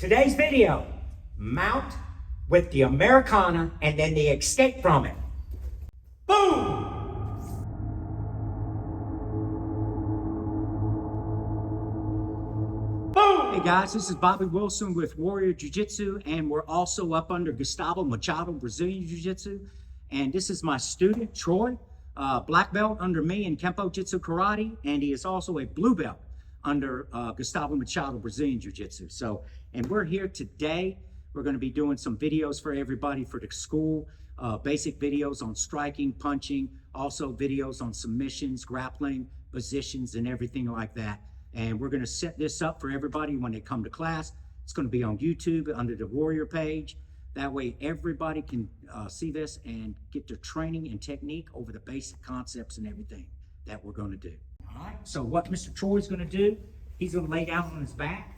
Today's video, mount with the Americana and then the escape from it. Boom! Boom! Hey guys, this is Bobby Wilson with WARRIOR Jiu-jitsu, and we're also up under Gustavo Machado Brazilian Jiu-jitsu. And this is my student, Troy, black belt under me in Kempo Jitsu Karate, and he is also a blue belt under Gustavo Machado Brazilian Jiu-jitsu. So, and we're here today. We're going to be doing some videos for everybody for the school, basic videos on striking, punching, also videos on submissions, grappling, positions, and everything like that. And we're going to set this up for everybody when they come to class. It's going to be on YouTube under the WARRIOR page. That way everybody can see this and get their training and technique over the basic concepts and everything that we're going to do. All right, so what Mr. Troy's going to do, he's going to lay down on his back.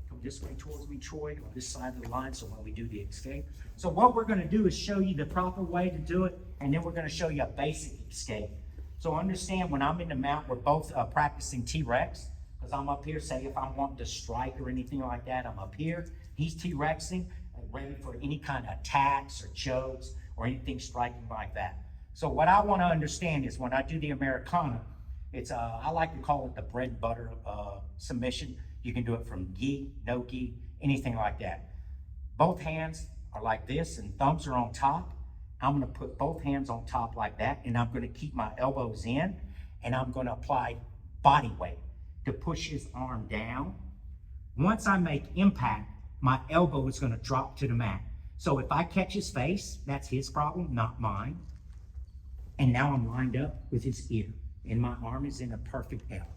Come this way towards me, Troy, on this side of the line, so when we do the escape. So what we're going to do is show you the proper way to do it, and then we're going to show you a basic escape. So understand, when I'm in the mount, we're both practicing T-Rex, because I'm up here. Say if I'm wanting to strike or anything like that, I'm up here. He's T-Rexing, ready for any kind of attacks or chokes or anything striking like that. So what I want to understand is when I do the Americana, it's I like to call it the bread and butter submission. You can do it from gi, no gi, anything like that. Both hands are like this and thumbs are on top. I'm going to put both hands on top like that, and I'm going to keep my elbows in, and I'm going to apply body weight to push his arm down. Once I make impact, my elbow is going to drop to the mat. So if I catch his face, that's his problem, not mine. And now I'm lined up with his ear, and my arm is in a perfect L.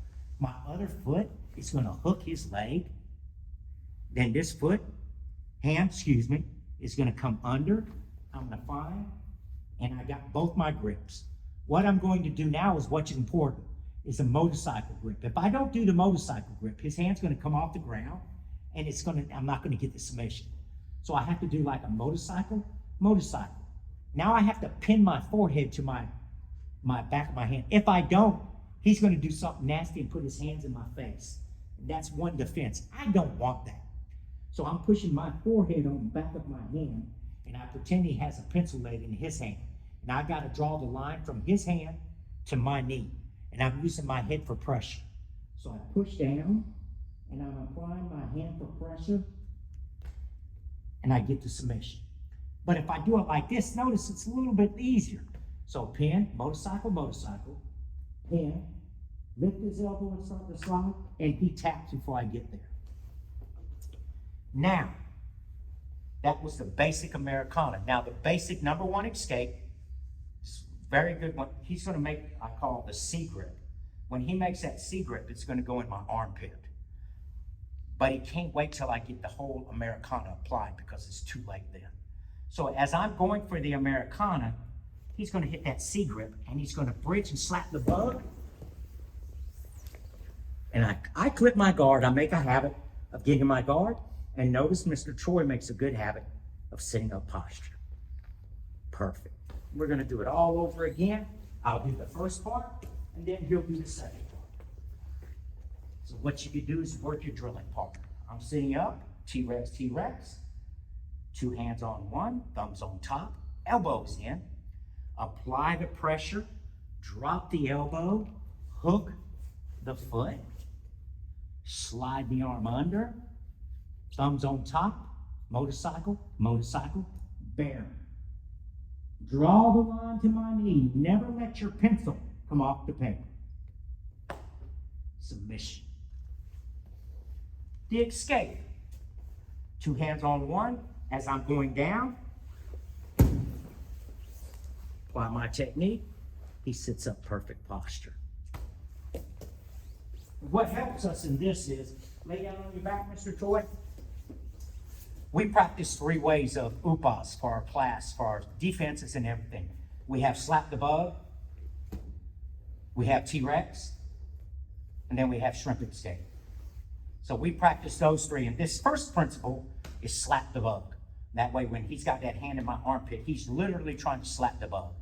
My other foot is going to hook his leg. Then this hand, is going to come under. I'm going to find, and I got both my grips. What I'm going to do now is what's important, is a motorcycle grip. If I don't do the motorcycle grip, his hand's going to come off the ground, and I'm not going to get the submission. So I have to do like a motorcycle. Now I have to pin my forehead to my back of my hand. If I don't, he's going to do something nasty and put his hands in my face. And that's one defense. I don't want that. So I'm pushing my forehead on the back of my hand, and I pretend he has a pencil lead in his hand. And I got to draw the line from his hand to my knee. And I'm using my head for pressure. So I push down, and I'm applying my hand for pressure, and I get the submission. But if I do it like this, notice it's a little bit easier. So pin, motorcycle, pin, lift his elbow and start to slide, and he taps before I get there. Now, that was the basic Americana. Now the basic number one escape is a very good one. He's going to make, I call it the C grip. When he makes that C grip, it's going to go in my armpit. But he can't wait till I get the whole Americana applied because it's too late then. So as I'm going for the Americana, he's going to hit that C grip, and he's going to bridge and slap the bug. And I clip my guard. I make a habit of getting my guard. And notice Mr. Troy makes a good habit of sitting up posture. Perfect. We're going to do it all over again. I'll do the first part, and then he'll do the second part. So what you can do is work your drilling partner. I'm sitting up, T-Rex, T-Rex. 2 hands on one, thumbs on top, elbows in. Apply the pressure, drop the elbow, hook the foot, slide the arm under, thumbs on top, motorcycle, bear. Draw the line to my knee. Never let your pencil come off the paper. Submission. The escape. 2 hands on one as I'm going down. Apply my technique. He sits up perfect posture. What helps us in this is, lay down on your back, Mr. Troy. We practice 3 ways of upas for our class, for our defenses and everything. We have slap the bug, we have T-Rex, and then we have shrimp escape. So we practice those 3. And this first principle is slap the bug. That way when he's got that hand in my armpit, he's literally trying to slap the bug.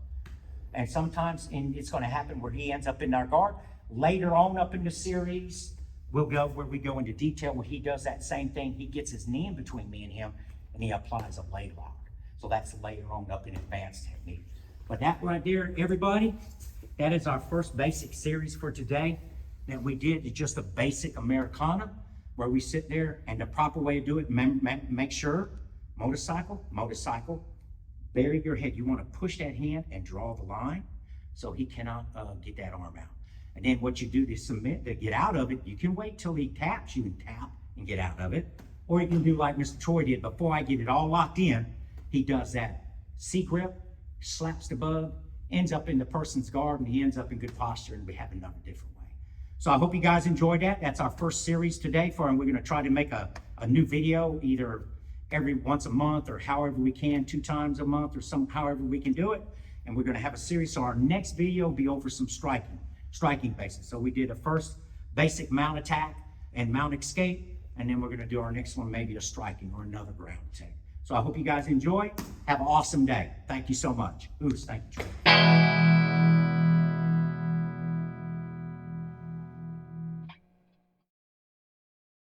And sometimes it's going to happen where he ends up in our guard. Later on up in the series, we'll go where we go into detail where he does that same thing. He gets his knee in between me and him, and he applies a leg lock. So that's later on up in advanced technique. But that right there, everybody, that is our first basic series for today that we did. It's just a basic Americana where we sit there, and the proper way to do it, make sure, motorcycle, bury your head. You want to push that hand and draw the line so he cannot get that arm out. And then what you do to submit, to get out of it, you can wait till he taps. You can tap and get out of it. Or you can do like Mr. Troy did. Before I get it all locked in, he does that C-grip, slaps the bug, ends up in the person's guard, and he ends up in good posture, and we have another different way. So I hope you guys enjoyed that. That's our first series today and we're going to try to make a new video either every once a month or however we can, 2 times a month or however we can do it. And we're going to have a series. So our next video will be over some striking basics. So we did a first basic mount attack and mount escape, and then we're going to do our next one, maybe a striking or another ground attack. So I hope you guys enjoy. Have an awesome day. Thank you so much. Thank you, Troy.